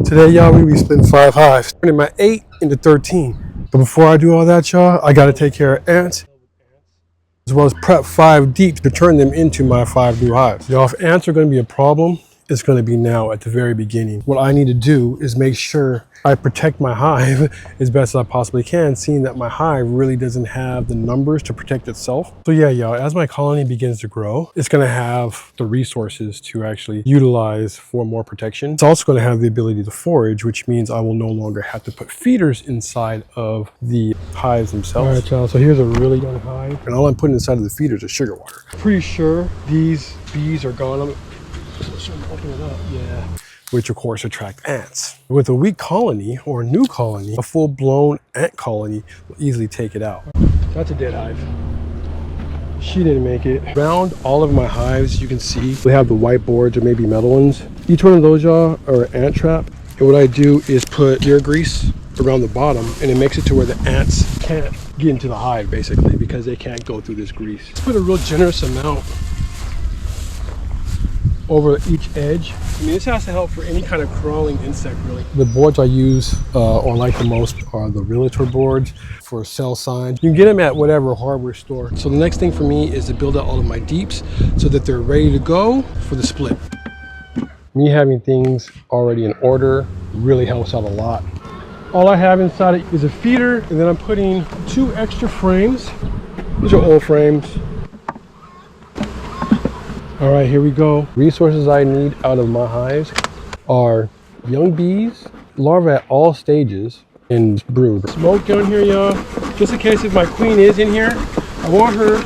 Today, y'all, we be splitting 5 hives, turning my 8 into 13. But before I do all that, y'all, I gotta take care of ants, as well as prep 5 deep to turn them into my 5 new hives. Y'all, if ants are gonna be a problem, it's gonna be now at the very beginning. What I need to do is make sure I protect my hive as best as I possibly can, seeing that my hive really doesn't have the numbers to protect itself. So yeah, y'all, as my colony begins to grow, it's gonna have the resources to actually utilize for more protection. It's also gonna have the ability to forage, which means I will no longer have to put feeders inside of the hives themselves. All right, y'all, so here's a really young hive, and all I'm putting inside of the feeders is sugar water. Pretty sure these bees are gone. Open it up, yeah. Which of course attract ants. With a weak colony or a new colony, a full-blown ant colony will easily take it out. That's a dead hive. She didn't make it. Around all of my hives, you can see they have the white boards or maybe metal ones. Each one of those, y'all, are an ant trap. And what I do is put deer grease around the bottom, and it makes it to where the ants can't get into the hive, basically, because they can't go through this grease. Let's put a real generous amount over each edge. I mean, this has to help for any kind of crawling insect, really. The boards I use or like the most are the realtor boards for cell signs. You can get them at whatever hardware store. So the next thing for me is to build out all of my deeps so that they're ready to go for the split. Me having things already in order really helps out a lot. All I have inside it is a feeder, and then I'm putting 2 extra frames. These are old frames. All right, here we go. Resources I need out of my hives are young bees, larvae at all stages, and brood. Smoke down here, y'all. Just in case if my queen is in here, I want her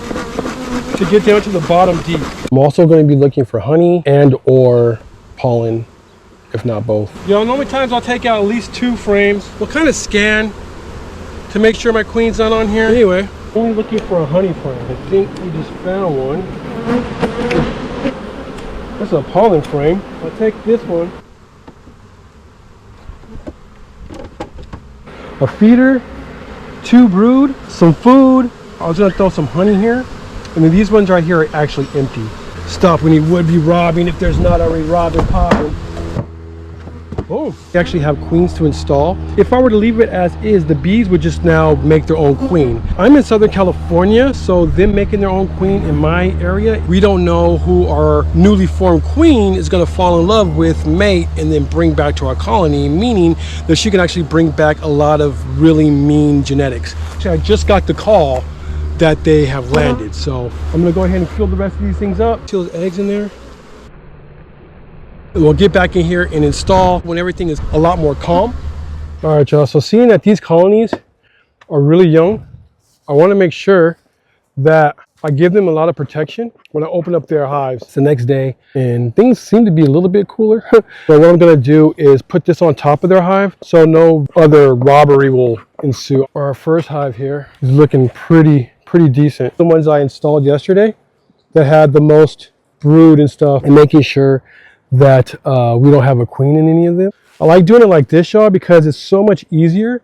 to get down to the bottom deep. I'm also going to be looking for honey and or pollen, if not both. Y'all, normally times I'll take out at least 2 frames. We'll kind of scan to make sure my queen's not on here. Anyway, only looking for a honey frame. I think we just found one. That's a pollen frame. I'll take this one. A feeder, 2 brood, some food. I was gonna throw some honey here. And then these ones right here are actually empty. Stop when you would be robbing if there's not already robbing popping. Oh, they actually have queens to install. If I were to leave it as is, the bees would just now make their own queen. I'm in Southern California, so them making their own queen in my area, we don't know who our newly formed queen is gonna fall in love with, mate, and then bring back to our colony, meaning that she can actually bring back a lot of really mean genetics. Actually, I just got the call that they have landed, so I'm gonna go ahead and fill the rest of these things up. See those eggs in there? We'll get back in here and install when everything is a lot more calm. All right, y'all, so seeing that these colonies are really young, I want to make sure that I give them a lot of protection when I open up their hives. It's the next day and things seem to be a little bit cooler. But what I'm going to do is put this on top of their hive so no other robbery will ensue. Our first hive here is looking pretty decent. The ones I installed yesterday that had the most brood and stuff, and making sure that we don't have a queen in any of them. I like doing it like this, y'all, because it's so much easier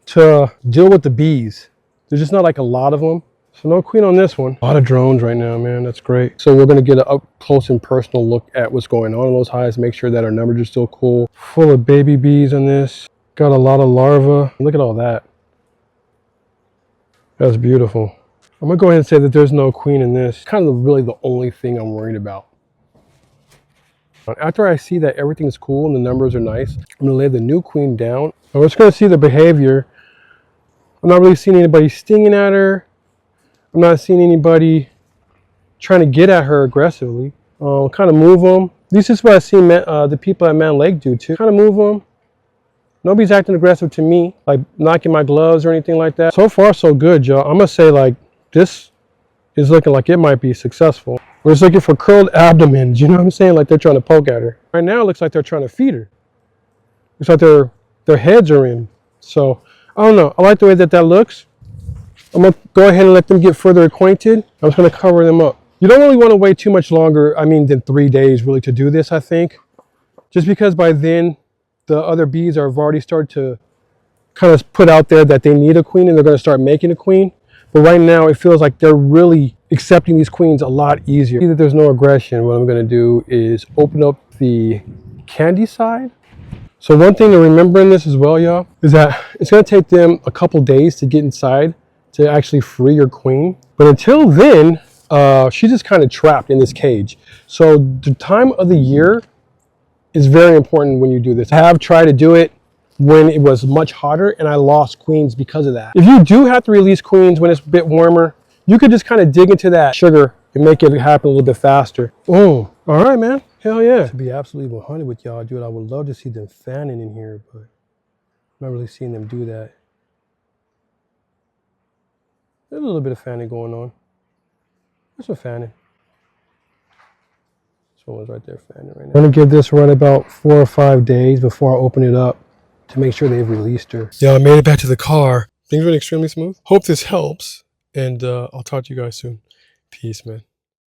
to deal with the bees. There's just not like a lot of them. So no queen on this one. A lot of drones right now, man. That's great. So we're going to get an up close and personal look at what's going on in those hives, make sure that our numbers are still cool. Full of baby bees on this. Got a lot of larvae. Look at all that. That's beautiful. I'm going to go ahead and say that there's no queen in this. Kind of really the only thing I'm worried about. After I see that everything's cool and the numbers are nice, I'm gonna lay the new queen down. I'm just gonna see the behavior. I'm not really seeing anybody stinging at her. I'm not seeing anybody trying to get at her aggressively. Kind of move them. This is what I've seen the people at Man Lake do too. Kind of move them. Nobody's acting aggressive to me, like knocking my gloves or anything like that. So far, so good, y'all. I'm gonna say like this is looking like it might be successful. We're just looking for curled abdomens, you know what I'm saying? Like they're trying to poke at her. Right now, it looks like they're trying to feed her. Looks like their heads are in. So, I don't know. I like the way that looks. I'm going to go ahead and let them get further acquainted. I'm just going to cover them up. You don't really want to wait too much longer, than 3 days really to do this, I think. Just because by then, the other bees have already started to kind of put out there that they need a queen and they're going to start making a queen. But right now, it feels like they're really accepting these queens a lot easier. See that there's no aggression. What I'm going to do is open up the candy side So one thing to remember in this as well, y'all, is that it's going to take them a couple days to get inside to actually free your queen. But until then, she's just kind of trapped in this cage. So the time of the year is very important when you do this. I have tried to do it when it was much hotter and I lost queens because of that. If you do have to release queens when it's a bit warmer, you could just kind of dig into that sugar and make it happen a little bit faster. Oh, all right, man. Hell yeah. To be absolutely 100 with y'all, dude, I would love to see them fanning in here, but I'm not really seeing them do that. There's a little bit of fanning going on. There's some fanning. This one was right there fanning right now. I'm gonna give this run about 4 or 5 days before I open it up to make sure they've released her. Yeah, I made it back to the car. Things went extremely smooth. Hope this helps, and I'll talk to you guys soon. Peace, man.